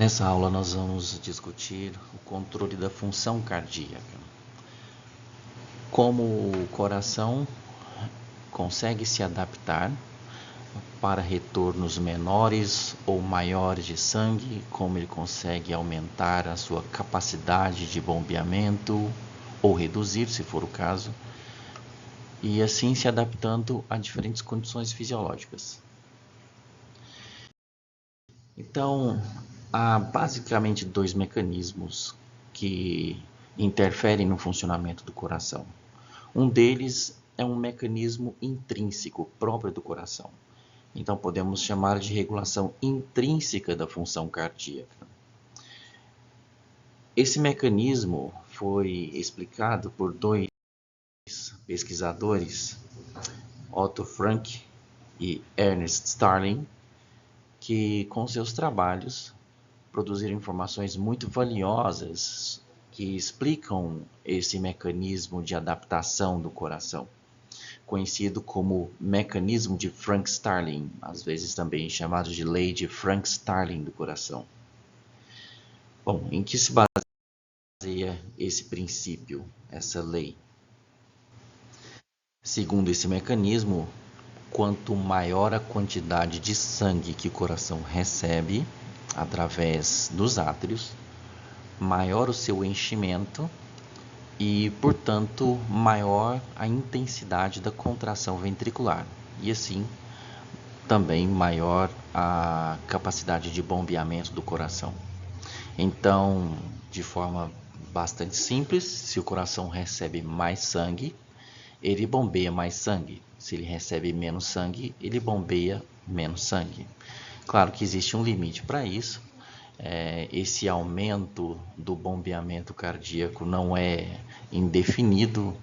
Nessa aula nós vamos discutir o controle da função cardíaca. Como o coração consegue se adaptar para retornos menores ou maiores de sangue, como ele consegue aumentar a sua capacidade de bombeamento ou reduzir, se for o caso, e assim se adaptando a diferentes condições fisiológicas. Então, há basicamente dois mecanismos que interferem no funcionamento do coração. Um deles é um mecanismo intrínseco próprio do coração. Então, podemos chamar de regulação intrínseca da função cardíaca. Esse mecanismo foi explicado por dois pesquisadores, Otto Frank e Ernest Starling, que com seus trabalhos produziram informações muito valiosas que explicam esse mecanismo de adaptação do coração, conhecido como mecanismo de Frank-Starling, às vezes também chamado de lei de Frank-Starling do coração. Bom, em que se baseia esse princípio, essa lei? Segundo esse mecanismo, quanto maior a quantidade de sangue que o coração recebe através dos átrios, maior o seu enchimento e, portanto, maior a intensidade da contração ventricular. E assim, também maior a capacidade de bombeamento do coração. Então, de forma bastante simples, se o coração recebe mais sangue, ele bombeia mais sangue. Se ele recebe menos sangue, ele bombeia menos sangue. Claro que existe um limite para isso. Esse aumento do bombeamento cardíaco não é indefinido,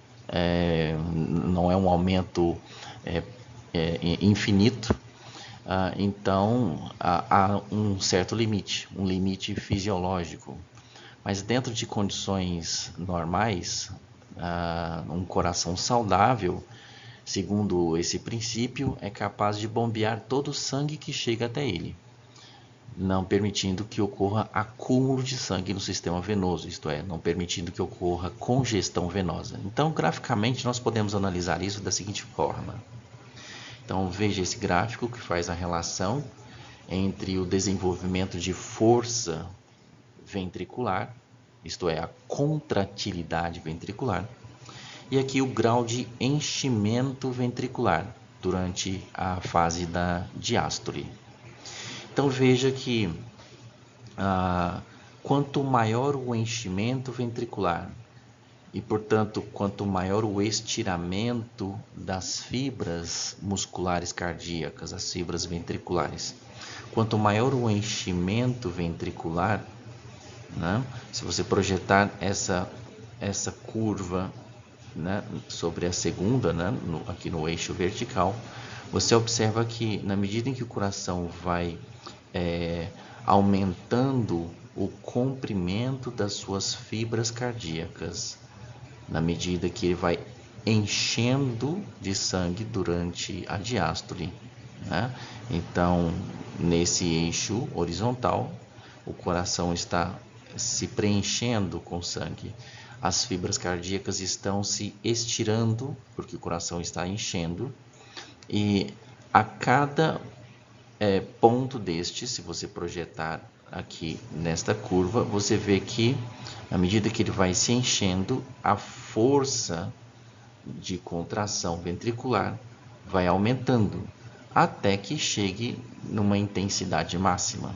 não é um aumento infinito. Então, há um certo limite, um limite fisiológico. Mas dentro de condições normais, um coração saudável, segundo esse princípio, é capaz de bombear todo o sangue que chega até ele, não permitindo que ocorra acúmulo de sangue no sistema venoso, isto é, não permitindo que ocorra congestão venosa. Então, graficamente, nós podemos analisar isso da seguinte forma. Então, veja esse gráfico que faz a relação entre o desenvolvimento de força ventricular, isto é, a contratilidade ventricular, e aqui o grau de enchimento ventricular durante a fase da diástole. Então veja que quanto maior o enchimento ventricular e, portanto, quanto maior o estiramento das fibras musculares cardíacas, as fibras ventriculares, quanto maior o enchimento ventricular, né, se você projetar essa curva, né, sobre a segunda, né, aqui no eixo vertical, você observa que na medida em que o coração vai aumentando o comprimento das suas fibras cardíacas, na medida que ele vai enchendo de sangue durante a diástole, né? Então, nesse eixo horizontal, o coração está se preenchendo com sangue. As fibras cardíacas estão se estirando, porque o coração está enchendo. E a cada ponto deste, se você projetar aqui nesta curva, você vê que, à medida que ele vai se enchendo, a força de contração ventricular vai aumentando, até que chegue numa intensidade máxima.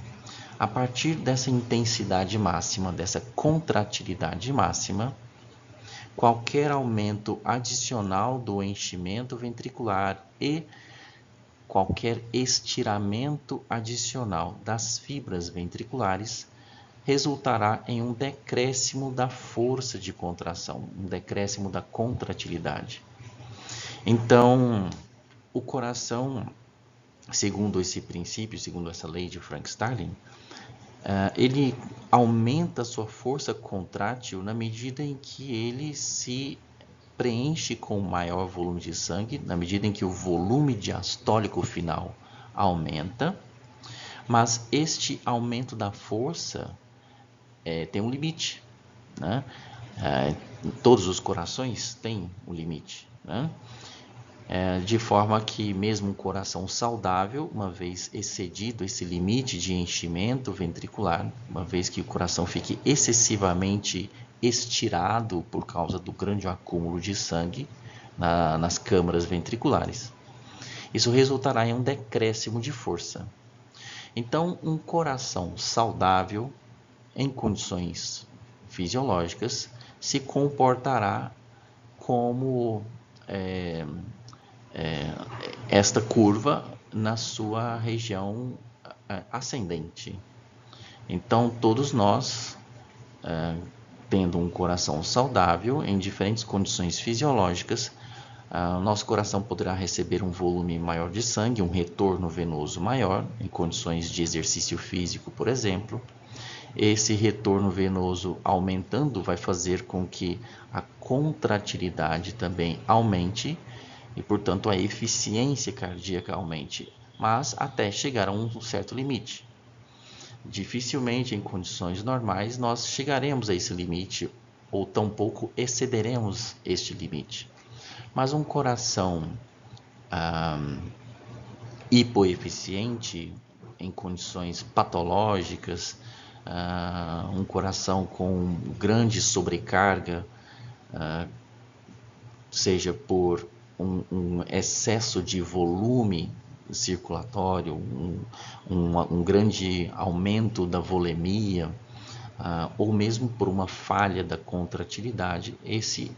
A partir dessa intensidade máxima, dessa contratilidade máxima, qualquer aumento adicional do enchimento ventricular e qualquer estiramento adicional das fibras ventriculares resultará em um decréscimo da força de contração, um decréscimo da contratilidade. Então, o coração, segundo esse princípio, segundo essa lei de Frank-Starling, ele aumenta a sua força contrátil na medida em que ele se preenche com maior volume de sangue, na medida em que o volume diastólico final aumenta, Mas este aumento da força tem um limite, né? Todos os corações têm um limite, né? De forma que mesmo um coração saudável, uma vez excedido esse limite de enchimento ventricular, uma vez que o coração fique excessivamente estirado por causa do grande acúmulo de sangue nas câmaras ventriculares, isso resultará em um decréscimo de força. Então, um coração saudável, em condições fisiológicas, se comportará como esta curva na sua região ascendente. Então, todos nós, tendo um coração saudável, em diferentes condições fisiológicas, nosso coração poderá receber um volume maior de sangue, um retorno venoso maior, em condições de exercício físico, por exemplo. Esse retorno venoso aumentando vai fazer com que a contratilidade também aumente e, portanto, a eficiência cardíaca aumente, mas até chegar a um certo limite. Dificilmente, em condições normais, nós chegaremos a esse limite ou tampouco excederemos este limite. Mas um coração hipoeficiente, em condições patológicas, um coração com grande sobrecarga, seja por um excesso de volume circulatório, um grande aumento da volemia, ou mesmo por uma falha da contratilidade, esse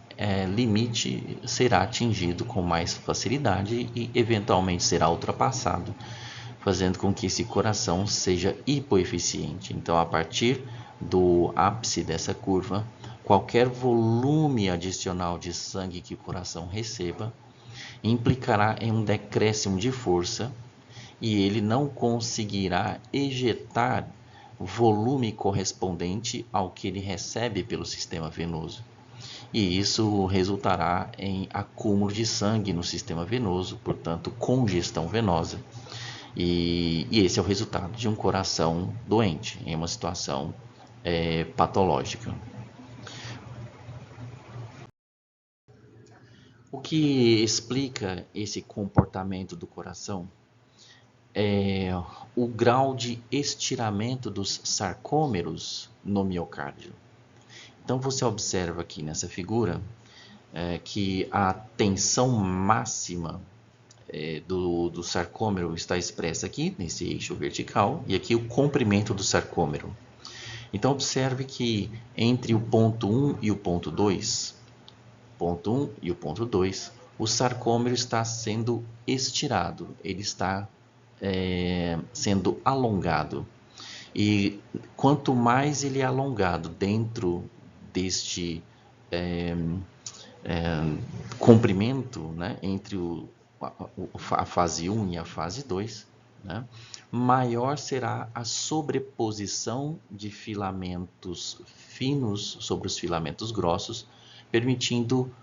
limite será atingido com mais facilidade e eventualmente será ultrapassado, fazendo com que esse coração seja hipoeficiente. Então, a partir do ápice dessa curva, qualquer volume adicional de sangue que o coração receba implicará em um decréscimo de força e ele não conseguirá ejetar volume correspondente ao que ele recebe pelo sistema venoso. E isso resultará em acúmulo de sangue no sistema venoso, portanto, congestão venosa. E esse é o resultado de um coração doente, em uma situação patológica. O que explica esse comportamento do coração é o grau de estiramento dos sarcômeros no miocárdio. Então você observa aqui nessa figura que a tensão máxima do sarcômero está expressa aqui, nesse eixo vertical, e aqui o comprimento do sarcômero. Então observe que entre o ponto 1 e o ponto 2, o sarcômero está sendo estirado, ele está sendo alongado. E quanto mais ele é alongado dentro deste comprimento, né, entre a fase 1 e a fase 2, né, maior será a sobreposição de filamentos finos sobre os filamentos grossos, permitindo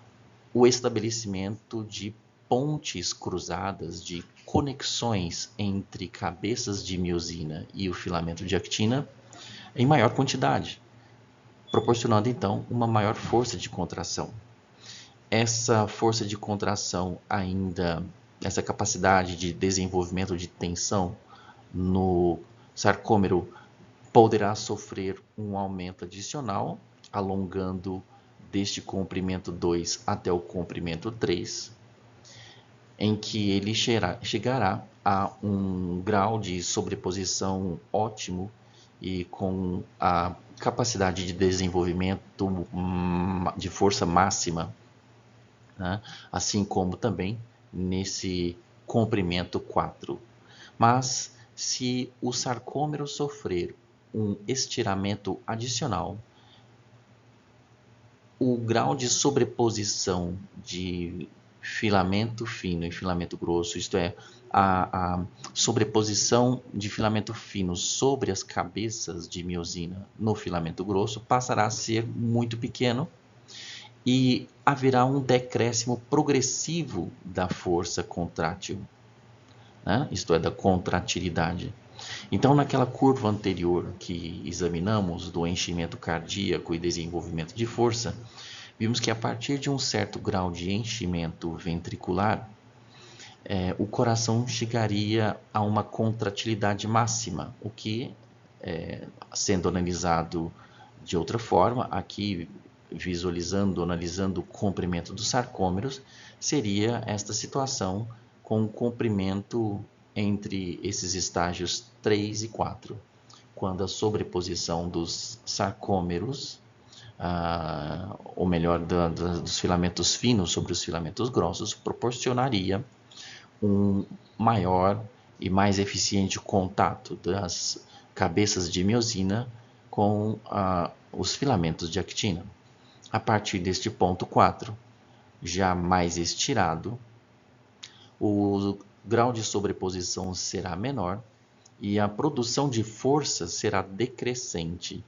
o estabelecimento de pontes cruzadas, de conexões entre cabeças de miosina e o filamento de actina em maior quantidade, proporcionando então uma maior força de contração. Essa força de contração ainda, essa capacidade de desenvolvimento de tensão no sarcômero poderá sofrer um aumento adicional, alongando deste comprimento 2 até o comprimento 3, em que ele chegará a um grau de sobreposição ótimo e com a capacidade de desenvolvimento de força máxima, né? Assim como também nesse comprimento 4. Mas se o sarcômero sofrer um estiramento adicional, o grau de sobreposição de filamento fino e filamento grosso, isto é, a sobreposição de filamento fino sobre as cabeças de miosina no filamento grosso passará a ser muito pequeno e haverá um decréscimo progressivo da força contrátil, né? Isto é, da contratilidade. Então, naquela curva anterior que examinamos do enchimento cardíaco e desenvolvimento de força, vimos que a partir de um certo grau de enchimento ventricular, o coração chegaria a uma contratilidade máxima, o que, sendo analisado de outra forma, aqui visualizando, analisando o comprimento dos sarcômeros, seria esta situação com o comprimento entre esses estágios 3 e 4, quando a sobreposição dos sarcômeros, ou melhor, dos filamentos finos sobre os filamentos grossos, proporcionaria um maior e mais eficiente contato das cabeças de miosina com os filamentos de actina. A partir deste ponto 4, já mais estirado, o grau de sobreposição será menor e a produção de força será decrescente.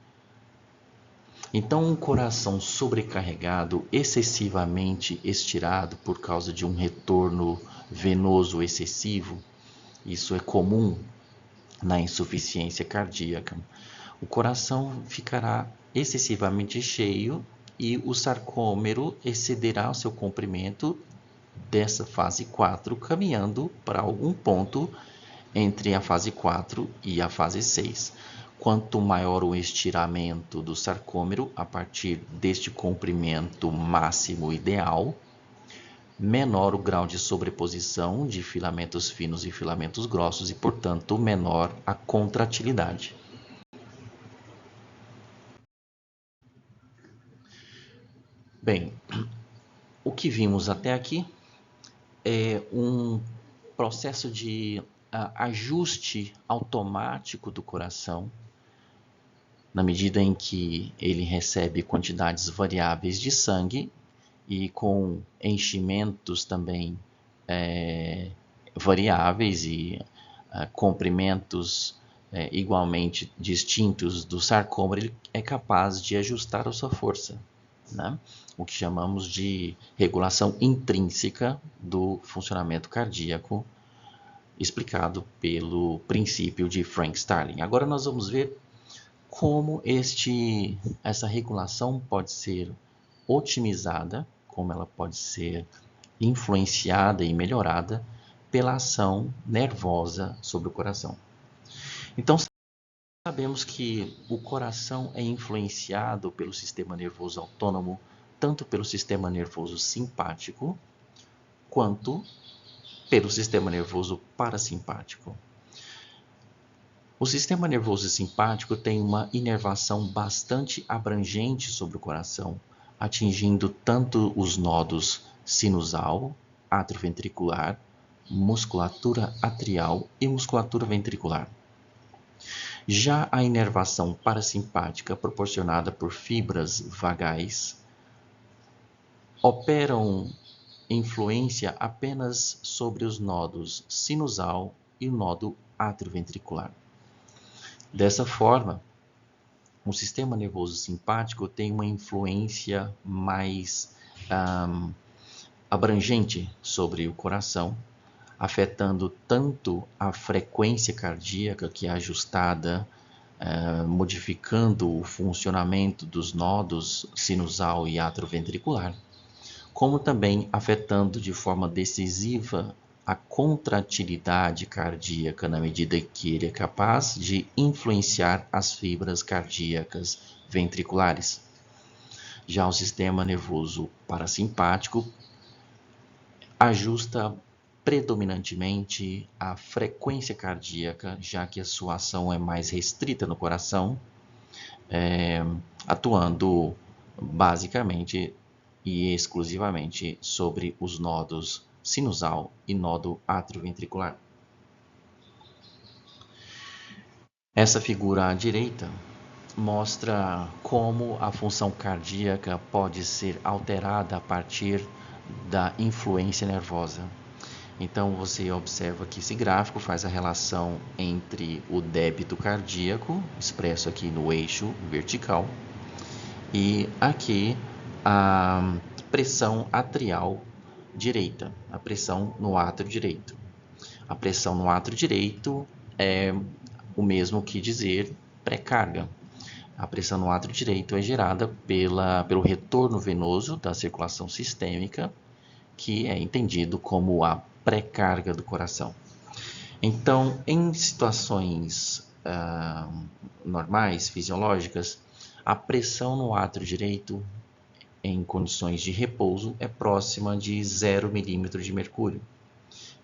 Então, um coração sobrecarregado, excessivamente estirado por causa de um retorno venoso excessivo, isso é comum na insuficiência cardíaca. O coração ficará excessivamente cheio e o sarcômero excederá o seu comprimento dessa fase 4, caminhando para algum ponto entre a fase 4 e a fase 6. Quanto maior o estiramento do sarcômero a partir deste comprimento máximo ideal, menor o grau de sobreposição de filamentos finos e filamentos grossos e, portanto, menor a contratilidade. Bem, o que vimos até aqui é um processo de ajuste automático do coração, na medida em que ele recebe quantidades variáveis de sangue e com enchimentos também variáveis e comprimentos igualmente distintos do sarcômero, ele é capaz de ajustar a sua força, né? O que chamamos de regulação intrínseca do funcionamento cardíaco, explicado pelo princípio de Frank Starling. Agora nós vamos ver como essa regulação pode ser otimizada, como ela pode ser influenciada e melhorada pela ação nervosa sobre o coração. Então, sabemos que o coração é influenciado pelo sistema nervoso autônomo, tanto pelo sistema nervoso simpático, quanto pelo sistema nervoso parasimpático. O sistema nervoso simpático tem uma inervação bastante abrangente sobre o coração, atingindo tanto os nodos sinusal, atrioventricular, musculatura atrial e musculatura ventricular. Já a inervação parasimpática, proporcionada por fibras vagais, operam influência apenas sobre os nodos sinusal e o nodo atrioventricular. Dessa forma, o sistema nervoso simpático tem uma influência mais abrangente sobre o coração, afetando tanto a frequência cardíaca, que é ajustada, modificando o funcionamento dos nodos sinusal e atrioventricular, como também afetando de forma decisiva a contratilidade cardíaca, na medida que ele é capaz de influenciar as fibras cardíacas ventriculares. Já o sistema nervoso parasimpático ajusta predominantemente a frequência cardíaca, já que a sua ação é mais restrita no coração, atuando basicamente e exclusivamente sobre os nodos sinusal e nodo atrioventricular. Essa figura à direita mostra como a função cardíaca pode ser alterada a partir da influência nervosa. Então você observa que esse gráfico faz a relação entre o débito cardíaco, expresso aqui no eixo vertical, e aqui a pressão atrial direita, a pressão no átrio direito. A pressão no átrio direito é o mesmo que dizer pré-carga. A pressão no átrio direito é gerada pelo retorno venoso da circulação sistêmica, que é entendido como a pré-carga do coração. Então, em situações normais, fisiológicas, a pressão no átrio direito em condições de repouso é próxima de 0 milímetro de mercúrio.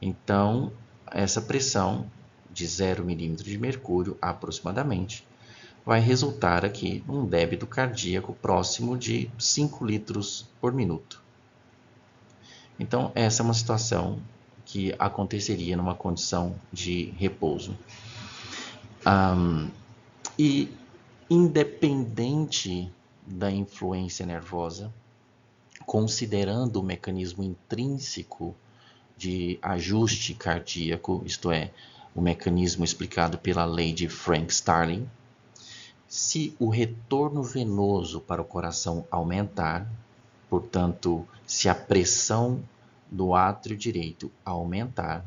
Então, essa pressão de 0 milímetro de mercúrio, aproximadamente, vai resultar aqui num débito cardíaco próximo de 5 litros por minuto. Então, essa é uma situação que aconteceria numa condição de repouso. E independente da influência nervosa, considerando o mecanismo intrínseco de ajuste cardíaco, isto é, o mecanismo explicado pela lei de Frank-Starling, se o retorno venoso para o coração aumentar, portanto, se a pressão do átrio direito aumentar,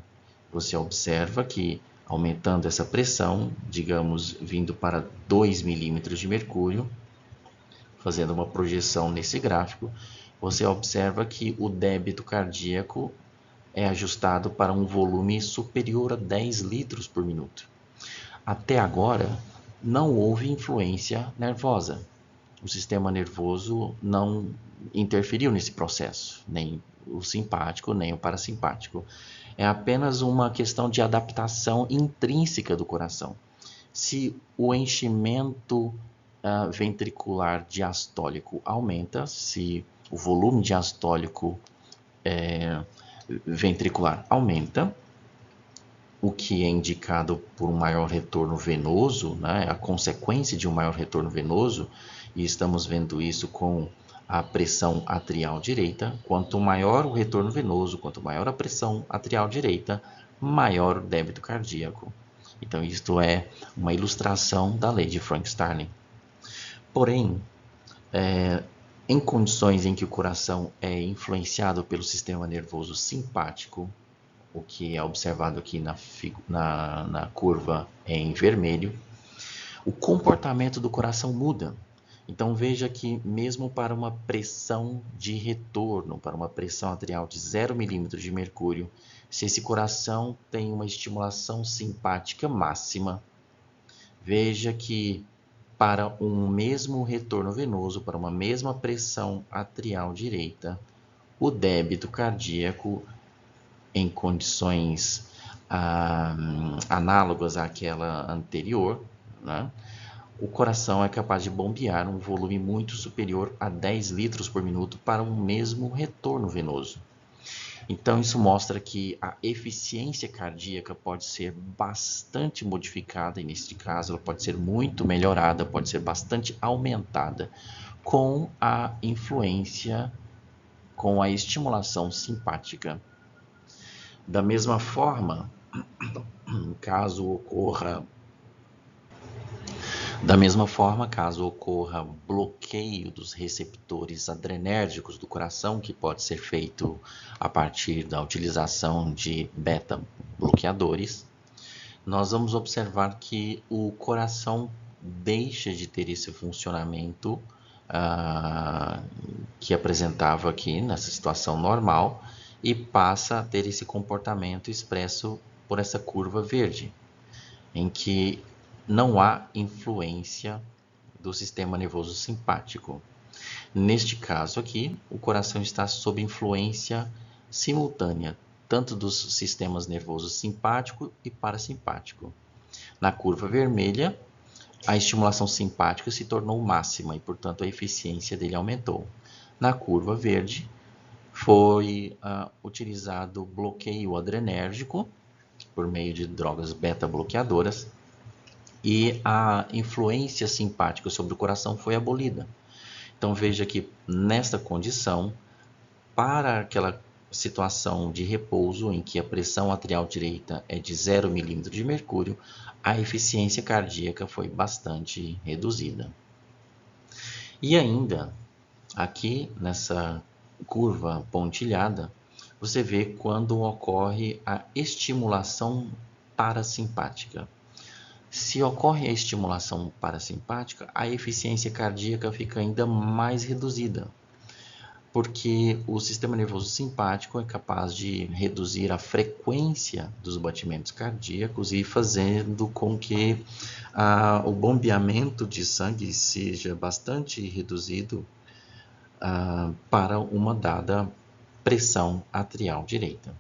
você observa que, aumentando essa pressão, digamos, vindo para 2 milímetros de mercúrio, fazendo uma projeção nesse gráfico, você observa que o débito cardíaco é ajustado para um volume superior a 10 litros por minuto. Até agora, não houve influência nervosa. O sistema nervoso não interferiu nesse processo, nem o simpático, nem o parasimpático. É apenas uma questão de adaptação intrínseca do coração. Se o enchimento ventricular diastólico aumenta, se o volume diastólico ventricular aumenta, o que é indicado por um maior retorno venoso, né? A consequência de um maior retorno venoso, e estamos vendo isso com a pressão atrial direita. Quanto maior o retorno venoso, quanto maior a pressão atrial direita, maior o débito cardíaco. Então, isto é uma ilustração da lei de Frank-Starling. Porém, em condições em que o coração é influenciado pelo sistema nervoso simpático, o que é observado aqui na curva em vermelho, o comportamento do coração muda. Então veja que mesmo para uma pressão de retorno, para uma pressão atrial de 0 milímetros de mercúrio, se esse coração tem uma estimulação simpática máxima, veja que para um mesmo retorno venoso, para uma mesma pressão atrial direita, o débito cardíaco em condições análogas àquela anterior, né? O coração é capaz de bombear um volume muito superior a 10 litros por minuto para um mesmo retorno venoso. Então, isso mostra que a eficiência cardíaca pode ser bastante modificada, e neste caso ela pode ser muito melhorada, pode ser bastante aumentada com a influência, com a estimulação simpática. Da mesma forma, caso ocorra bloqueio dos receptores adrenérgicos do coração, que pode ser feito a partir da utilização de beta-bloqueadores, nós vamos observar que o coração deixa de ter esse funcionamento que apresentava aqui nessa situação normal e passa a ter esse comportamento expresso por essa curva verde, em que não há influência do sistema nervoso simpático. Neste caso aqui, o coração está sob influência simultânea, tanto dos sistemas nervosos simpático e parasimpático. Na curva vermelha, a estimulação simpática se tornou máxima e, portanto, a eficiência dele aumentou. Na curva verde, foi utilizado bloqueio adrenérgico por meio de drogas beta-bloqueadoras e a influência simpática sobre o coração foi abolida. Então veja que nesta condição, para aquela situação de repouso em que a pressão atrial direita é de 0 milímetro de mercúrio, a eficiência cardíaca foi bastante reduzida. E ainda, aqui nessa curva pontilhada, você vê quando ocorre a estimulação parasimpática. Se ocorre a estimulação parasimpática, a eficiência cardíaca fica ainda mais reduzida, porque o sistema nervoso simpático é capaz de reduzir a frequência dos batimentos cardíacos e fazendo com que o bombeamento de sangue seja bastante reduzido para uma dada pressão arterial direita.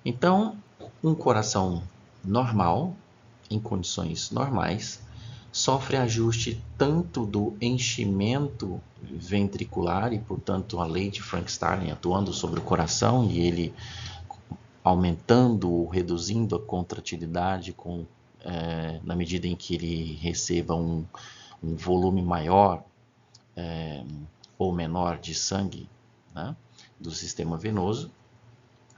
Então, um coração normal, em condições normais, sofre ajuste tanto do enchimento ventricular e, portanto, a lei de Frank-Starling atuando sobre o coração e ele aumentando ou reduzindo a contratilidade na medida em que ele receba um volume maior ou menor de sangue, né, do sistema venoso.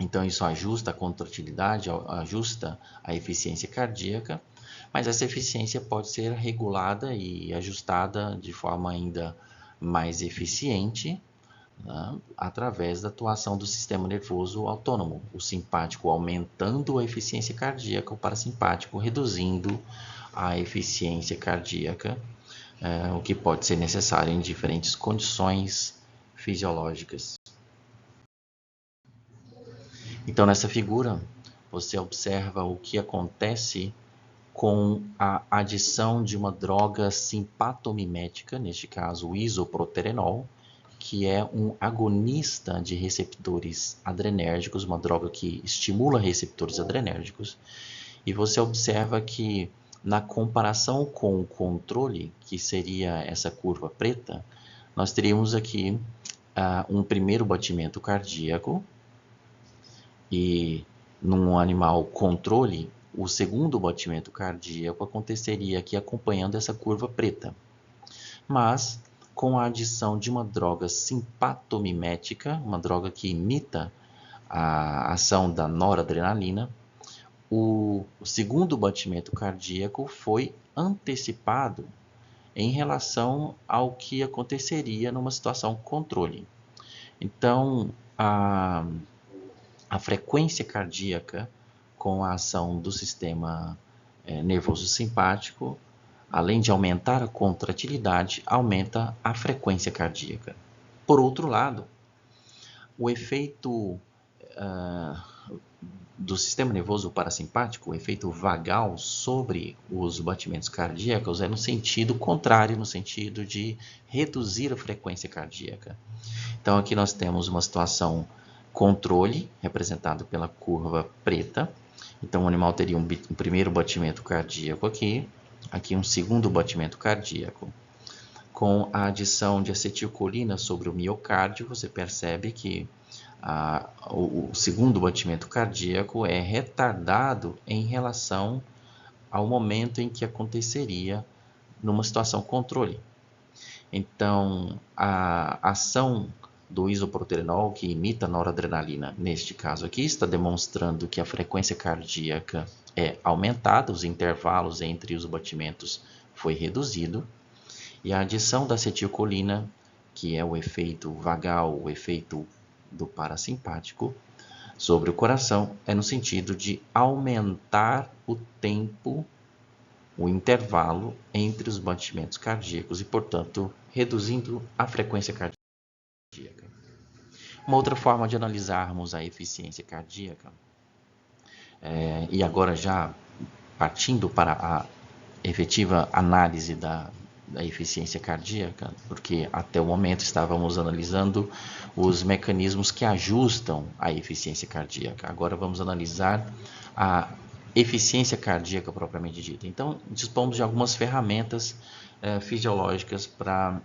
Então, isso ajusta a contratilidade, ajusta a eficiência cardíaca, mas essa eficiência pode ser regulada e ajustada de forma ainda mais eficiente, né, através da atuação do sistema nervoso autônomo, o simpático aumentando a eficiência cardíaca, o parasimpático reduzindo a eficiência cardíaca, o que pode ser necessário em diferentes condições fisiológicas. Então, nessa figura, você observa o que acontece com a adição de uma droga simpatomimética, neste caso o isoproterenol, que é um agonista de receptores adrenérgicos, uma droga que estimula receptores adrenérgicos. E você observa que, na comparação com o controle, que seria essa curva preta, nós teríamos aqui um primeiro batimento cardíaco, e num animal controle, o segundo batimento cardíaco aconteceria aqui acompanhando essa curva preta. Mas, com a adição de uma droga simpatomimética, uma droga que imita a ação da noradrenalina, o segundo batimento cardíaco foi antecipado em relação ao que aconteceria numa situação controle. Então, a frequência cardíaca com a ação do sistema nervoso simpático, além de aumentar a contratilidade, aumenta a frequência cardíaca. Por outro lado, o efeito do sistema nervoso parasimpático, o efeito vagal sobre os batimentos cardíacos é no sentido contrário, no sentido de reduzir a frequência cardíaca. Então aqui nós temos uma situação controle, representado pela curva preta. Então o animal teria um primeiro batimento cardíaco aqui um segundo batimento cardíaco. Com a adição de acetilcolina sobre o miocárdio, você percebe que o segundo batimento cardíaco é retardado em relação ao momento em que aconteceria numa situação controle. Então, a ação do isoproterenol, que imita a noradrenalina, neste caso aqui, está demonstrando que a frequência cardíaca é aumentada, os intervalos entre os batimentos foi reduzido, e a adição da acetilcolina, que é o efeito vagal, o efeito do parasimpático sobre o coração, é no sentido de aumentar o tempo, o intervalo entre os batimentos cardíacos e, portanto, reduzindo a frequência cardíaca. Uma outra forma de analisarmos a eficiência cardíaca, e agora já partindo para a efetiva análise da eficiência cardíaca, porque até o momento estávamos analisando os mecanismos que ajustam a eficiência cardíaca. Agora vamos analisar a eficiência cardíaca propriamente dita. Então, dispomos de algumas ferramentas fisiológicas para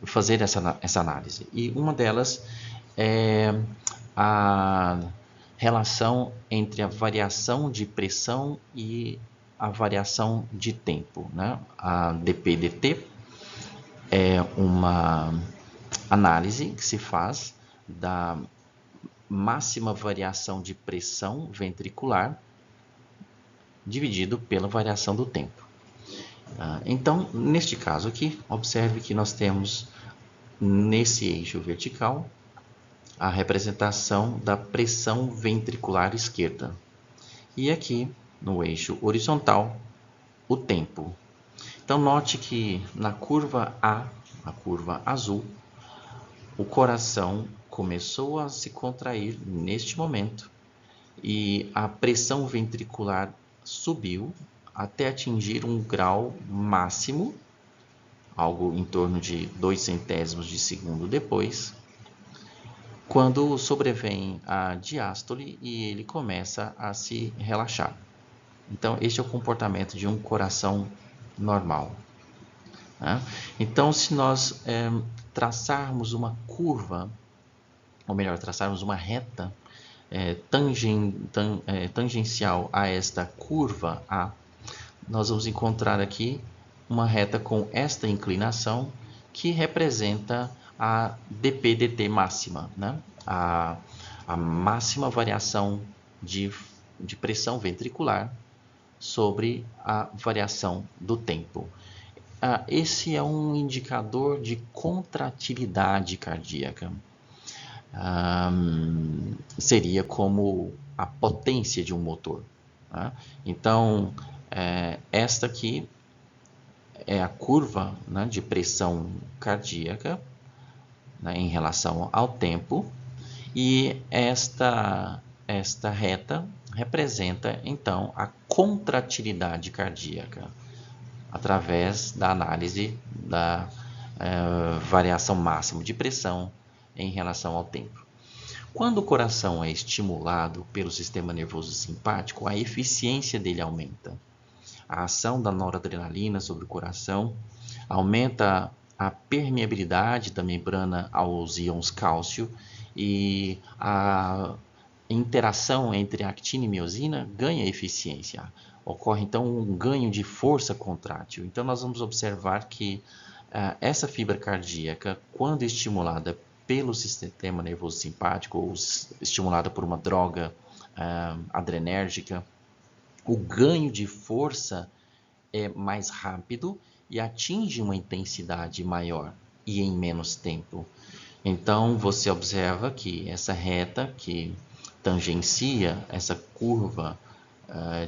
fazer essa análise. E uma delas é a relação entre a variação de pressão e a variação de tempo, né? A DPDT é uma análise que se faz da máxima variação de pressão ventricular dividido pela variação do tempo. Então, neste caso aqui, observe que nós temos nesse eixo vertical a representação da pressão ventricular esquerda. E aqui no eixo horizontal, o tempo. Então, note que na curva A, a curva azul, o coração começou a se contrair neste momento e a pressão ventricular subiu até atingir um grau máximo, algo em torno de 2 centésimos de segundo depois, quando sobrevém a diástole e ele começa a se relaxar. Então, este é o comportamento de um coração normal. Né? Então, se nós traçarmos uma curva, ou melhor, traçarmos uma reta tangencial a esta curva A, nós vamos encontrar aqui uma reta com esta inclinação que representa a dp/dt máxima, né? a máxima variação de pressão ventricular sobre a variação do tempo. Esse é um indicador de contratilidade cardíaca. Seria como a potência de um motor. Tá? Então, esta aqui é a curva, né, de pressão cardíaca, né, em relação ao tempo, e esta reta representa então a contratilidade cardíaca através da análise da variação máxima de pressão em relação ao tempo. Quando o coração é estimulado pelo sistema nervoso simpático, a eficiência dele aumenta. A ação da noradrenalina sobre o coração aumenta a permeabilidade da membrana aos íons cálcio e a interação entre actina e miosina ganha eficiência. Ocorre então um ganho de força contrátil. Então nós vamos observar que essa fibra cardíaca, quando estimulada pelo sistema nervoso simpático ou estimulada por uma droga adrenérgica, o ganho de força é mais rápido e atinge uma intensidade maior e em menos tempo. Então você observa que essa reta que tangencia essa curva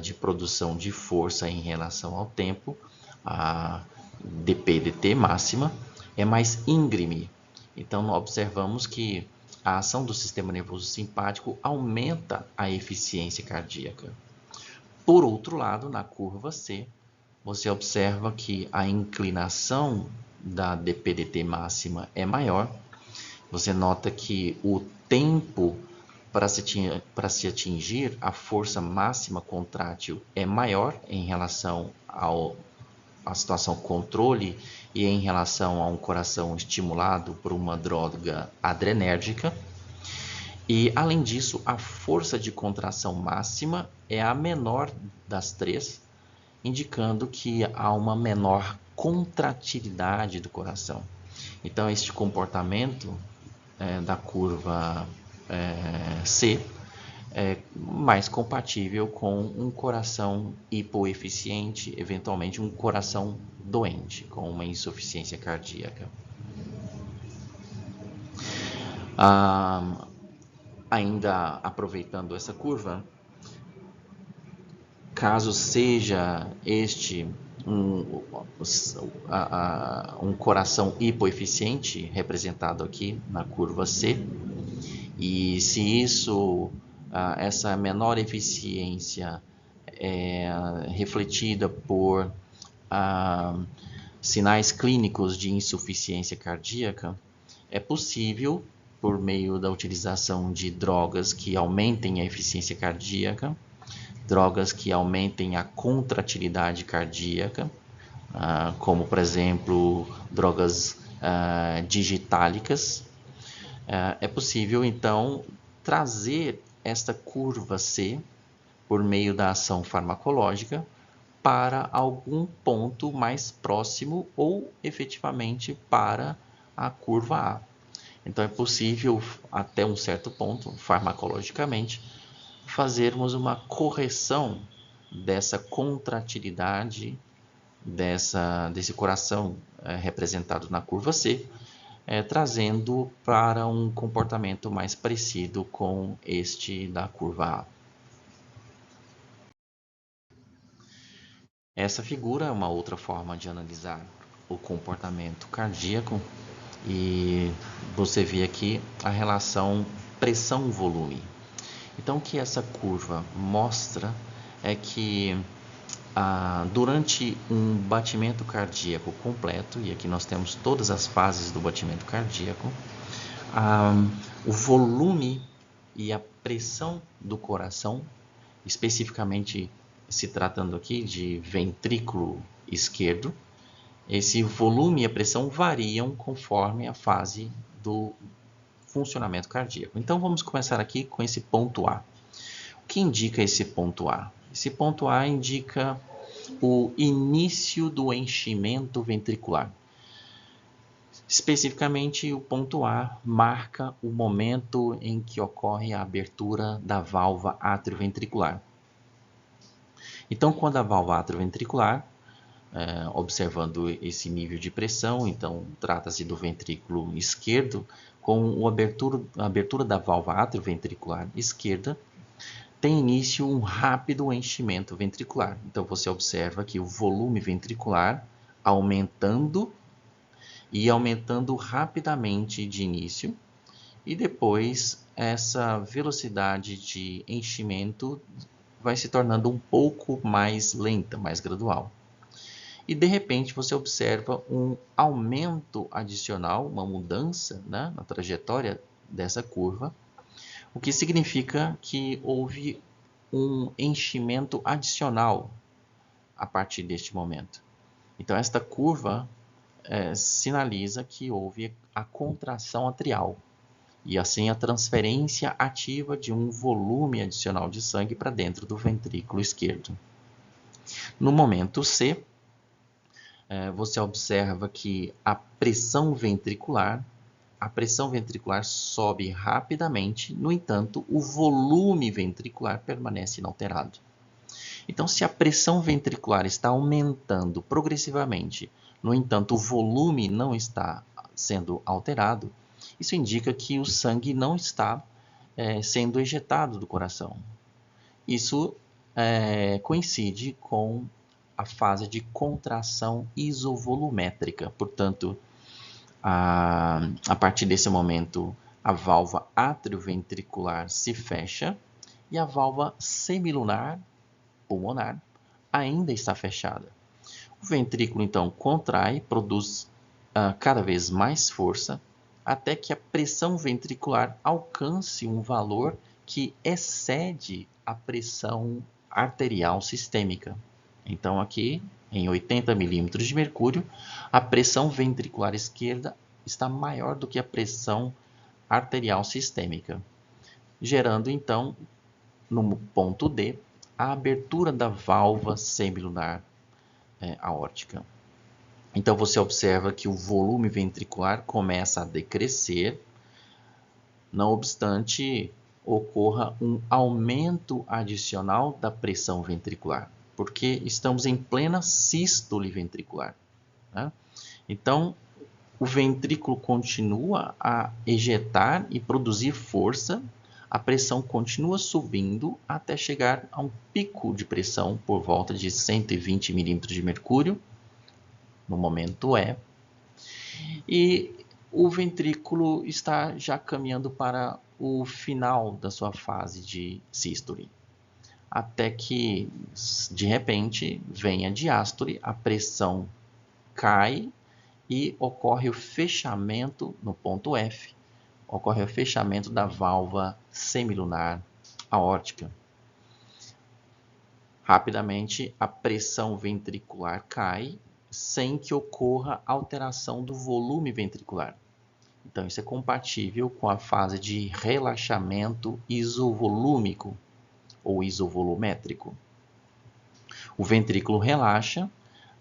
de produção de força em relação ao tempo, a dp/dt máxima, é mais íngreme. Então observamos que a ação do sistema nervoso simpático aumenta a eficiência cardíaca. Por outro lado, na curva C, você observa que a inclinação da dp/dt máxima é maior. Você nota que o tempo para se atingir a força máxima contrátil é maior em relação à situação controle e em relação a um coração estimulado por uma droga adrenérgica. E, além disso, a força de contração máxima é a menor das três, indicando que há uma menor contratilidade do coração. Então, este comportamento da curva C é mais compatível com um coração hipoeficiente, eventualmente um coração doente, com uma insuficiência cardíaca. Ainda aproveitando essa curva, caso seja este um coração hipoeficiente, representado aqui na curva C, e se essa menor eficiência é refletida por sinais clínicos de insuficiência cardíaca, é possível, por meio da utilização de drogas que aumentem a eficiência cardíaca, drogas que aumentem a contratilidade cardíaca, como, por exemplo, drogas digitálicas, é possível, então, trazer esta curva C, por meio da ação farmacológica, para algum ponto mais próximo ou, efetivamente, para a curva A. Então, é possível, até um certo ponto, farmacologicamente, fazermos uma correção dessa contratilidade desse coração representado na curva C, trazendo para um comportamento mais parecido com este da curva A. Essa figura é uma outra forma de analisar o comportamento cardíaco e você vê aqui a relação pressão-volume. Então, o que essa curva mostra é que durante um batimento cardíaco completo, e aqui nós temos todas as fases do batimento cardíaco, o volume e a pressão do coração, especificamente se tratando aqui de ventrículo esquerdo, esse volume e a pressão variam conforme a fase do funcionamento cardíaco. Então vamos começar aqui com esse ponto A. O que indica esse ponto A? Esse ponto A indica o início do enchimento ventricular. Especificamente, o ponto A marca o momento em que ocorre a abertura da válvula atrioventricular. Então, quando a válvula atrioventricular, observando esse nível de pressão, então trata-se do ventrículo esquerdo, com a abertura da válvula atrioventricular esquerda, tem início um rápido enchimento ventricular. Então, você observa que o volume ventricular aumentando rapidamente de início, e depois essa velocidade de enchimento vai se tornando um pouco mais lenta, mais gradual. E de repente você observa um aumento adicional, uma mudança, né, na trajetória dessa curva, o que significa que houve um enchimento adicional a partir deste momento. Então esta curva sinaliza que houve a contração atrial e assim a transferência ativa de um volume adicional de sangue para dentro do ventrículo esquerdo. No momento C, você observa que a pressão ventricular sobe rapidamente, no entanto, o volume ventricular permanece inalterado. Então, se a pressão ventricular está aumentando progressivamente, no entanto, o volume não está sendo alterado, isso indica que o sangue não está sendo ejetado do coração. Isso coincide com a fase de contração isovolumétrica. Portanto, a partir desse momento, a válvula atrioventricular se fecha e a válvula semilunar pulmonar ainda está fechada. O ventrículo então contrai, produz cada vez mais força, até que a pressão ventricular alcance um valor que excede a pressão arterial sistêmica. Então aqui, em 80 milímetros de mercúrio, a pressão ventricular esquerda está maior do que a pressão arterial sistêmica, gerando então, no ponto D, a abertura da válvula semilunar aórtica. Então você observa que o volume ventricular começa a decrescer, não obstante ocorra um aumento adicional da pressão ventricular, porque estamos em plena sístole ventricular, né? Então o ventrículo continua a ejetar e produzir força, a pressão continua subindo até chegar a um pico de pressão por volta de 120 milímetros de mercúrio, no momento E, e o ventrículo está já caminhando para o final da sua fase de sístole, até que, de repente, vem a diástole, a pressão cai e ocorre o fechamento no ponto F, ocorre o fechamento da válvula semilunar aórtica. Rapidamente, a pressão ventricular cai sem que ocorra alteração do volume ventricular. Então, isso é compatível com a fase de relaxamento isovolúmico ou isovolumétrico. O ventrículo relaxa,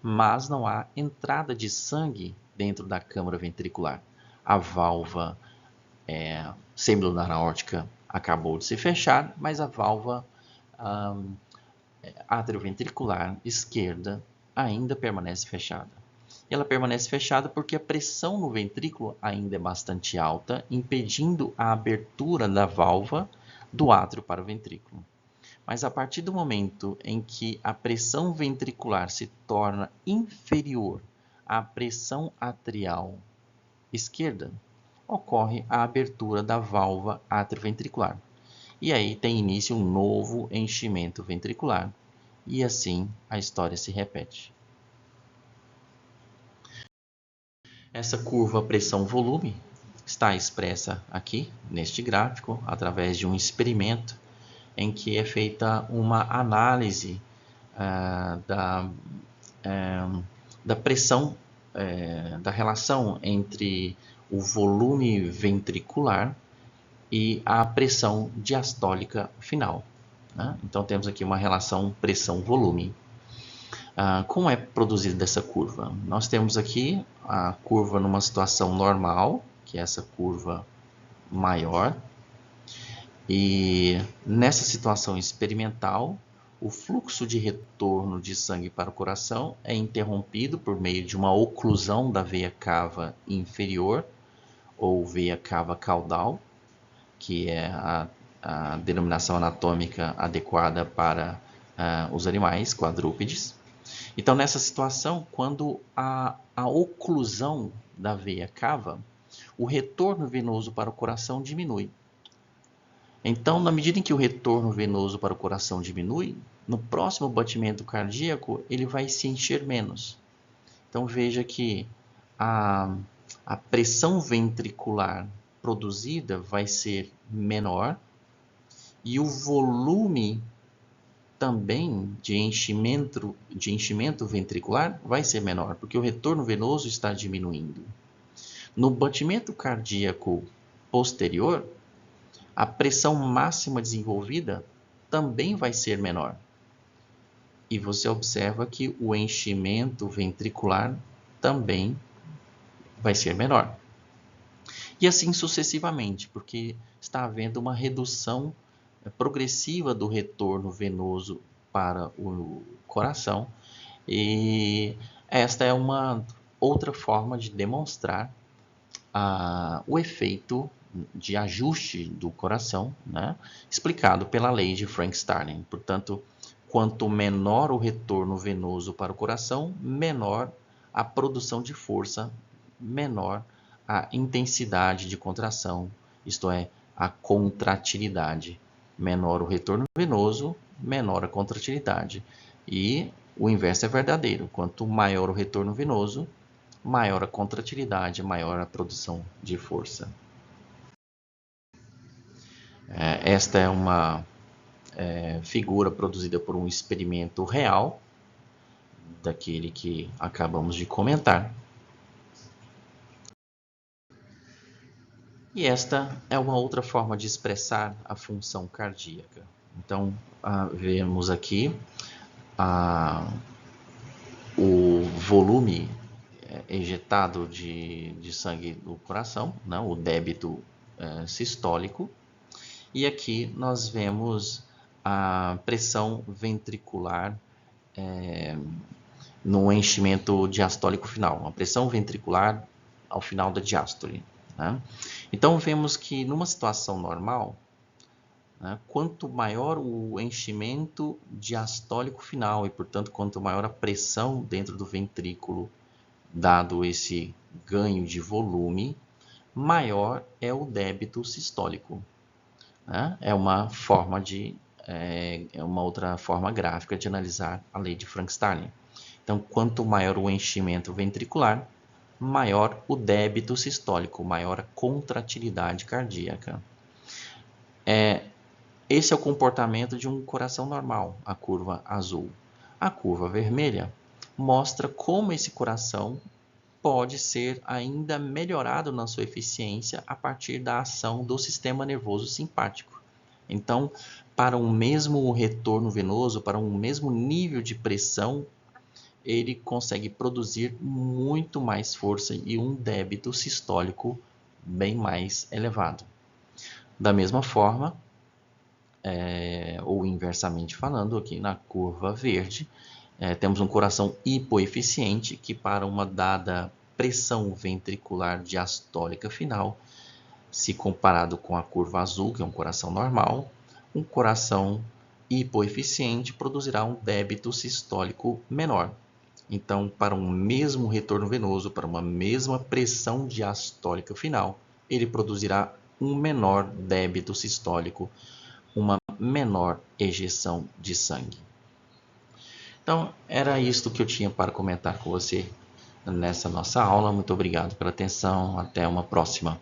mas não há entrada de sangue dentro da câmara ventricular. A válvula semilunar aórtica acabou de se fechar, mas a válvula atrioventricular esquerda ainda permanece fechada. E ela permanece fechada porque a pressão no ventrículo ainda é bastante alta, impedindo a abertura da válvula do átrio para o ventrículo. Mas a partir do momento em que a pressão ventricular se torna inferior à pressão atrial esquerda, ocorre a abertura da válvula atrioventricular. E aí tem início um novo enchimento ventricular. E assim a história se repete. Essa curva pressão-volume está expressa aqui neste gráfico através de um experimento em que é feita uma análise da pressão, da relação entre o volume ventricular e a pressão diastólica final. Né? Então temos aqui uma relação pressão-volume. Como é produzida essa curva? Nós temos aqui a curva numa situação normal, que é essa curva maior, e nessa situação experimental, o fluxo de retorno de sangue para o coração é interrompido por meio de uma oclusão da veia cava inferior, ou veia cava caudal, que é a denominação anatômica adequada para os animais quadrúpedes. Então, nessa situação, quando a oclusão da veia cava, o retorno venoso para o coração diminui. Então, na medida em que o retorno venoso para o coração diminui, no próximo batimento cardíaco, ele vai se encher menos. Então, veja que a pressão ventricular produzida vai ser menor e o volume também de enchimento ventricular vai ser menor, porque o retorno venoso está diminuindo. No batimento cardíaco posterior, a pressão máxima desenvolvida também vai ser menor. E você observa que o enchimento ventricular também vai ser menor. E assim sucessivamente, porque está havendo uma redução progressiva do retorno venoso para o coração, e esta é uma outra forma de demonstrar o efeito de ajuste do coração, né, explicado pela lei de Frank-Starling. Portanto, quanto menor o retorno venoso para o coração, menor a produção de força, menor a intensidade de contração, isto é, a contratilidade. Menor o retorno venoso, menor a contratilidade. E o inverso é verdadeiro. Quanto maior o retorno venoso, maior a contratilidade, maior a produção de força. Esta é uma figura produzida por um experimento real, daquele que acabamos de comentar. E esta é uma outra forma de expressar a função cardíaca. Então, vemos aqui o volume ejetado de sangue do coração, né, o débito sistólico. E aqui nós vemos a pressão ventricular no enchimento diastólico final, a pressão ventricular ao final da diástole. Né? Então, vemos que numa situação normal, né, quanto maior o enchimento diastólico final e, portanto, quanto maior a pressão dentro do ventrículo, dado esse ganho de volume, maior é o débito sistólico. Né? É uma outra forma gráfica de analisar a lei de Frank-Starling. Então, quanto maior o enchimento ventricular, maior o débito sistólico, maior a contratilidade cardíaca. Esse é o comportamento de um coração normal, a curva azul. A curva vermelha mostra como esse coração pode ser ainda melhorado na sua eficiência a partir da ação do sistema nervoso simpático. Então, para um mesmo retorno venoso, para um mesmo nível de pressão, ele consegue produzir muito mais força e um débito sistólico bem mais elevado. Da mesma forma, ou inversamente falando, aqui na curva verde, temos um coração hipoeficiente que, para uma dada pressão ventricular diastólica final, se comparado com a curva azul, que é um coração normal, um coração hipoeficiente produzirá um débito sistólico menor. Então, para um mesmo retorno venoso, para uma mesma pressão diastólica final, ele produzirá um menor débito sistólico, uma menor ejeção de sangue. Então, era isto que eu tinha para comentar com você nessa nossa aula. Muito obrigado pela atenção. Até uma próxima.